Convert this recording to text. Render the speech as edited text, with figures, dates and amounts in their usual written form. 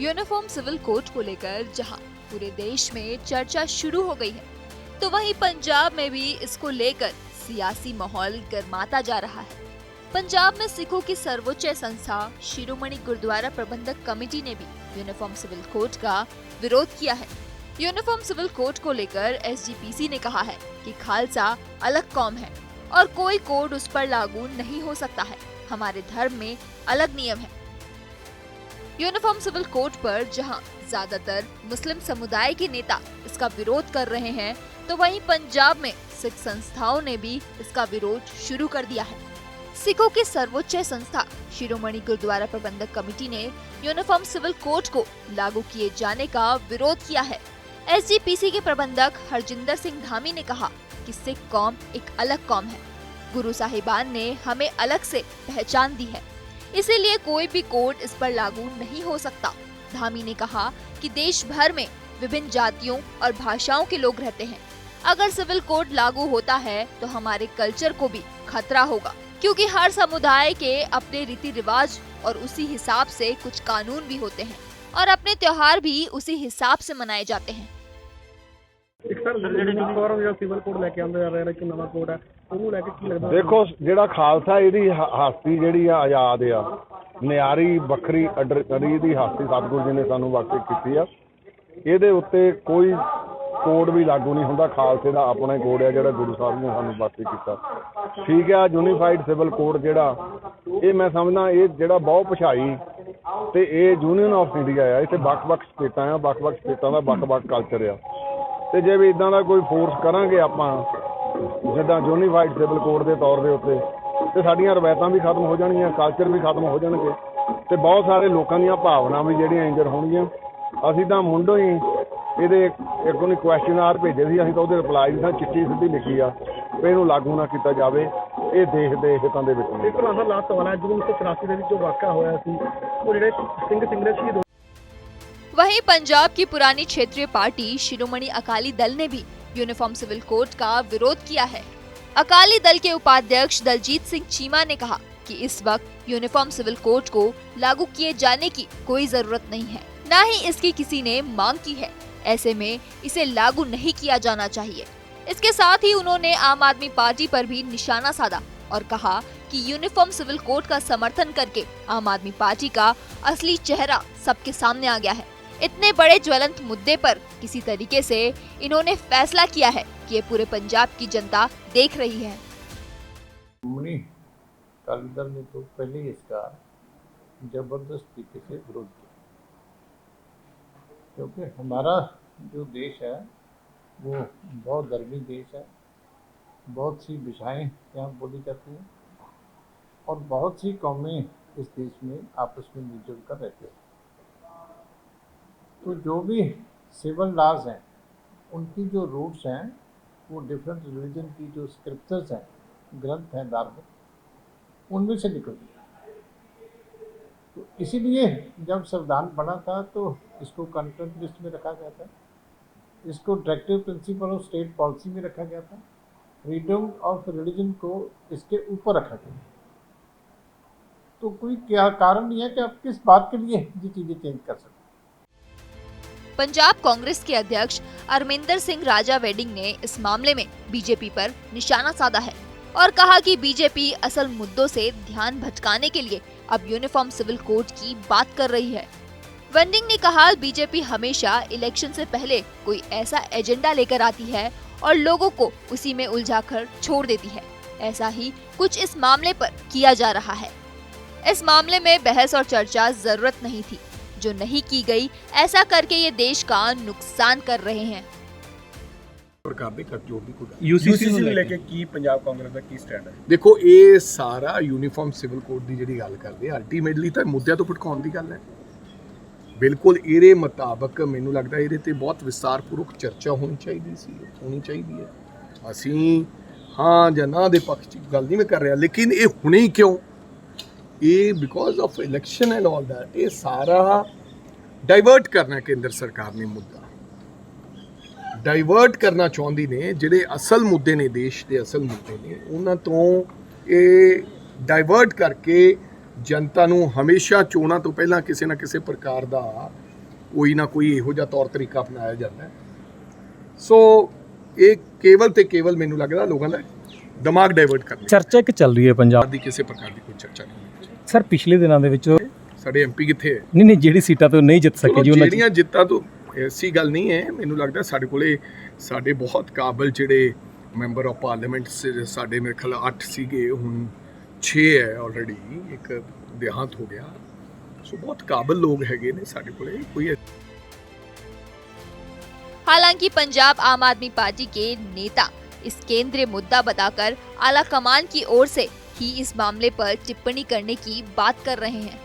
Uniform civil code को लेकर जहां पूरे देश में चर्चा शुरू हो गई है, तो वहीं पंजाब में भी इसको लेकर सियासी माहौल गर्माता जा रहा है। पंजाब में सिखों की सर्वोच्च संस्था शिरोमणि गुरुद्वारा प्रबंधक कमेटी ने भी यूनिफॉर्म सिविल कोड का विरोध किया है। यूनिफॉर्म सिविल कोड को लेकर एसजीपीसी ने कहा है कि खालसा अलग कौम है और कोई कोड उस पर लागू नहीं हो सकता है। हमारे धर्म में अलग नियम है। यूनिफॉर्म सिविल कोड पर जहां ज्यादातर मुस्लिम समुदाय के नेता इसका विरोध कर रहे हैं, तो वहीं पंजाब में सिख संस्थाओं ने भी इसका विरोध शुरू कर दिया है। सिखों की सर्वोच्च संस्था शिरोमणि गुरुद्वारा प्रबंधक कमेटी ने यूनिफॉर्म सिविल कोड को लागू किए जाने का विरोध किया है। एसजीपीसी के प्रबंधक हरजिंदर सिंह धामी ने कहा कि सिख कौम एक अलग कौम है। गुरु साहिबान ने हमें अलग से पहचान दी है, इसीलिए कोई भी कोड इस पर लागू नहीं हो सकता। धामी ने कहा कि देश भर में विभिन्न जातियों और भाषाओं के लोग रहते हैं। अगर सिविल कोड लागू होता है तो हमारे कल्चर को भी खतरा होगा, क्योंकि हर समुदाय के अपने रीति रिवाज और उसी हिसाब से कुछ कानून भी होते हैं और अपने त्योहार भी उसी हिसाब से मनाए जाते हैं। देखो ਜਿਹੜਾ ਖਾਲਸਾ ਇਹਦੀ ਹਸਤੀ ਜਿਹੜੀ ਆ ਆਜ਼ਾਦ ਆ, ਨਿਆਰੀ ਵੱਖਰੀ ਅਡਰੀ ਦੀ ਹਸਤੀ ਸਤਿਗੁਰੂ ਜੀ ਨੇ ਸਾਨੂੰ ਬਖਸ਼ ਕੀਤੀ ਆ। ਇਹਦੇ ਉੱਤੇ ਕੋਈ ਕੋਡ ਵੀ ਲਾਗੂ ਨਹੀਂ ਹੁੰਦਾ। ਖਾਲਸੇ ਦਾ ਆਪਣਾ ਹੀ ਕੋਡ ਆ ਜਿਹੜਾ ਗੁਰੂ ਸਾਹਿਬ ਨੇ ਸਾਨੂੰ ਬਖਸ਼ ਕੀਤਾ। ਠੀਕ ਆ, ਯੂਨੀਫਾਈਡ ਸਿਵਲ ਕੋਡ ਜਿਹੜਾ ਇਹ ਮੈਂ ਸਮਝਦਾ ਇਹ ਜਿਹੜਾ ਬਹੁਤ ਪਛਾਈ ਤੇ ਇਹ ਯੂਨੀਅਨ ਆਫ ਇੰਡੀਆ ਆ। ਇੱਥੇ ਵੱਖ-ਵੱਖ ਸਟੇਟਾਂ ਆ, ਵੱਖ-ਵੱਖ ਸਟੇਟਾਂ ਦਾ ਵੱਖ-ਵੱਖ ਕਲਚਰ ਆ ਤੇ ਜੇ ਵੀ ਇਦਾਂ ਦਾ ਕੋਈ ਫੋਰਸ ਕਰਾਂਗੇ ਆਪਾਂ ਜਿੱਦਾਂ ਯੂਨੀਫਾਈਡ ਸਿਵਲ ਕੋਡ ਦੇ ਤੌਰ ਦੇ ਉੱਤੇ ਤੇ ਸਾਡੀਆਂ ਰਵਾਇਤਾਂ ਵੀ ਖਤਮ ਹੋ ਜਾਣਗੀਆਂ, ਕਲਚਰ ਵੀ ਖਤਮ ਹੋ ਜਾਣਗੇ ਤੇ ਬਹੁਤ ਸਾਰੇ ਲੋਕਾਂ ਦੀਆਂ ਭਾਵਨਾ ਵੀ ਜਿਹੜੀਆਂ ਇੰਜਰ ਹੋਣਗੀਆਂ। ਅਸੀਂ ਤਾਂ ਮੁੰਡੋਂ ਹੀ ਇਹਦੇ ਇੱਕ ਉਹਨੇ ਕੁਐਸਚਨਰ ਭੇਜੇ ਸੀ, ਅਸੀਂ ਤਾਂ ਉਹਦੇ ਰਿਪਲਾਈ ਦੀ ਚਿੱਠੀ ਸਿੱਧੀ ਲਿਖੀ ਆ ਵੀ ਇਹਨੂੰ ਲਾਗੂ ਨਾ ਕੀਤਾ ਜਾਵੇ। ਇਹ ਦੇਸ਼ ਦੇ ਹਿੱਤਾਂ ਦੇ ਵਿੱਚ ਇੱਕ ਲਾਹਾ ਲਾਤ ਵਾਲਾ ਜਦੋਂ 1984 ਦੇ ਵਿੱਚ ਜੋ ਵਾਕਿਆ ਹੋਇਆ ਸੀ ਉਹ ਜਿਹੜੇ ਸਿੰਘ ਸਿੰਘਰੇ ਸ਼ਹੀਦ। वहीं पंजाब की पुरानी क्षेत्रीय पार्टी शिरोमणि अकाली दल ने भी यूनिफॉर्म सिविल कोड का विरोध किया है। अकाली दल के उपाध्यक्ष दलजीत सिंह चीमा ने कहा कि इस वक्त यूनिफॉर्म सिविल कोड को लागू किए जाने की कोई जरूरत नहीं है, न ही इसकी किसी ने मांग की है। ऐसे में इसे लागू नहीं किया जाना चाहिए। इसके साथ ही उन्होंने आम आदमी पार्टी पर भी निशाना साधा और कहा कि यूनिफॉर्म सिविल कोड का समर्थन करके आम आदमी पार्टी का असली चेहरा सबके सामने आ गया है। इतने बड़े ज्वलंत मुद्दे पर किसी तरीके से इन्होंने फैसला किया है कि ये पूरे पंजाब की जनता देख रही है। अकाली दल ने तो पहले ही इसका जबरदस्त तरीके से विरोध किया, क्योंकि हमारा जो देश है वो बहुत धर्मी देश है। बहुत सी भाषाएं यहाँ बोली जाती हैं और बहुत सी कौमें इस देश में आपस में मिलजुल कर रहते हैं। तो जो भी सिविल लॉज हैं उनकी जो रूट्स हैं वो डिफरेंट रिलीजन की जो स्क्रिप्चर्स हैं, ग्रंथ हैं धार्मिक, उनमें से निकलती है। तो इसीलिए जब संविधान बना था तो इसको कंटेंट लिस्ट में रखा गया था, इसको directive principle of state policy में रखा गया था, फ्रीडम ऑफ रिलीजन को इसके ऊपर रखा गया। तो कोई क्या कारण नहीं है कि आप किस बात के लिए ये चीज़ें चेंज कर सकते। पंजाब कांग्रेस के अध्यक्ष अरमिंदर सिंह राजा वेडिंग ने इस मामले में बीजेपी पर निशाना साधा है और कहा कि बीजेपी असल मुद्दों से ध्यान भटकाने के लिए अब यूनिफॉर्म सिविल कोड की बात कर रही है। वेडिंग ने कहा बीजेपी हमेशा इलेक्शन से पहले कोई ऐसा एजेंडा लेकर आती है और लोगों को उसी में उलझाकर छोड़ देती है। ऐसा ही कुछ इस मामले पर किया जा रहा है। इस मामले में बहस और चर्चा जरूरत नहीं थी, जो नहीं की गई। ऐसा करके ये देश का नुकसान कर रहे हैं। यूसीसी ਨੂੰ ਲੈ ਕੇ ਕੀ ਪੰਜਾਬ ਕਾਂਗਰਸ ਦਾ ਕੀ ਸਟੈਂਡ ਹੈ? ਦੇਖੋ, ਇਹ ਸਾਰਾ ਯੂਨੀਫਾਰਮ ਸਿਵਲ ਕੋਡ ਦੀ ਜਿਹੜੀ ਗੱਲ ਕਰਦੇ ਅਲਟੀਮੇਟਲੀ ਤਾਂ ਮੁੱਦਿਆਂ ਤੋਂ ਭਟਕਾਉਣ ਦੀ ਗੱਲ ਹੈ। ਬਿਲਕੁਲ ਇਹਦੇ ਮੁਤਾਬਕ ਮੈਨੂੰ ਲੱਗਦਾ ਇਹਦੇ ਤੇ ਬਹੁਤ ਵਿਸਤਾਰਪੂਰਵਕ ਚਰਚਾ ਹੋਣੀ ਚਾਹੀਦੀ ਹੈ। ਅਸੀਂ ਹਾਂ ਜਾਂ ਨਾ ਦੇ ਪੱਖ 'ਚ ਗੱਲ ਨਹੀਂ ਮੈਂ ਕਰ ਰਿਹਾ, ਲੇਕਿਨ ਇਹ ਹੁਣੇ ਹੀ ਕਿਉਂ? ਇਹ because of election and all that ਇਹ ਸਾਰਾ ਡਾਈਵਰਟ ਕਰਨਾ ਕੇਂਦਰ ਸਰਕਾਰ ਨੇ ਮੁੱਦਾ ਡਾਈਵਰਟ ਕਰਨਾ ਚਾਹੁੰਦੀ ਨੇ। ਜਿਹੜੇ ਅਸਲ ਮੁੱਦੇ ਨੇ, ਦੇਸ਼ ਦੇ ਅਸਲ ਮੁੱਦੇ ਨੇ, ਉਹਨਾਂ ਤੋਂ ਇਹ ਡਾਈਵਰਟ ਕਰਕੇ ਜਨਤਾ ਨੂੰ ਹਮੇਸ਼ਾ ਚੋਣਾਂ ਤੋਂ ਪਹਿਲਾਂ ਕਿਸੇ ਨਾ ਕਿਸੇ ਪ੍ਰਕਾਰ ਦਾ ਕੋਈ ਨਾ ਕੋਈ ਇਹੋ ਜਿਹਾ ਤੌਰ ਤਰੀਕਾ ਅਪਣਾਇਆ ਜਾਂਦਾ ਹੈ। ਸੋ ਇਹ ਕੇਵਲ ਤੇ ਕੇਵਲ ਮੈਨੂੰ ਲੱਗਦਾ ਲੋਕਾਂ ਦਾ ਦਿਮਾਗ ਡਾਇਵਰਟ ਕਰਨ ਚਰਚਾ ਇੱਕ ਚੱਲ ਰਹੀ ਹੈ ਪੰਜਾਬ ਦੀ, ਕਿਸੇ ਪ੍ਰਕਾਰ ਦੀ ਕੋਈ ਚਰਚਾ ਨਹੀਂ ਹੋਣੀ। ਸਰ ਪਿਛਲੇ ਦਿਨਾਂ ਦੇ ਵਿੱਚ ਸਾਡੇ ਐਮਪੀ ਕਿੱਥੇ ਹੈ? ਨਹੀਂ ਜਿਹੜੀ ਸੀਟਾਂ ਤੋਂ ਨਹੀਂ ਜਿੱਤ ਸਕੇ ਜੀ ਉਹਨਾਂ ਜਿਹੜੀਆਂ ਜਿੱਤਾਂ ਤੋਂ ਐਸੀ ਗੱਲ ਨਹੀਂ ਹੈ। ਮੈਨੂੰ ਲੱਗਦਾ ਸਾਡੇ ਕੋਲੇ ਸਾਡੇ ਬਹੁਤ ਕਾਬਲ ਜਿਹੜੇ ਮੈਂਬਰ ਆਫ ਪਾਰਲੀਮੈਂਟ ਸਾਡੇ ਮੇਰੇ ਖਿਆਲ 8 ਸੀਗੇ, ਹੁਣ 6 ਹੈ ਆਲਰੇਡੀ, ਇੱਕ ਦੇਹਾਂਤ ਹੋ ਗਿਆ। ਸੋ बहुत काबिल लोग हैगे ने साडे कोले कोई। हालांकि पंजाब आम आदमी पार्टी के नेता इस केंद्रीय मुद्दा बताकर आला कमान की ओर से ही इस मामले पर टिप्पणी करने की बात कर रहे हैं।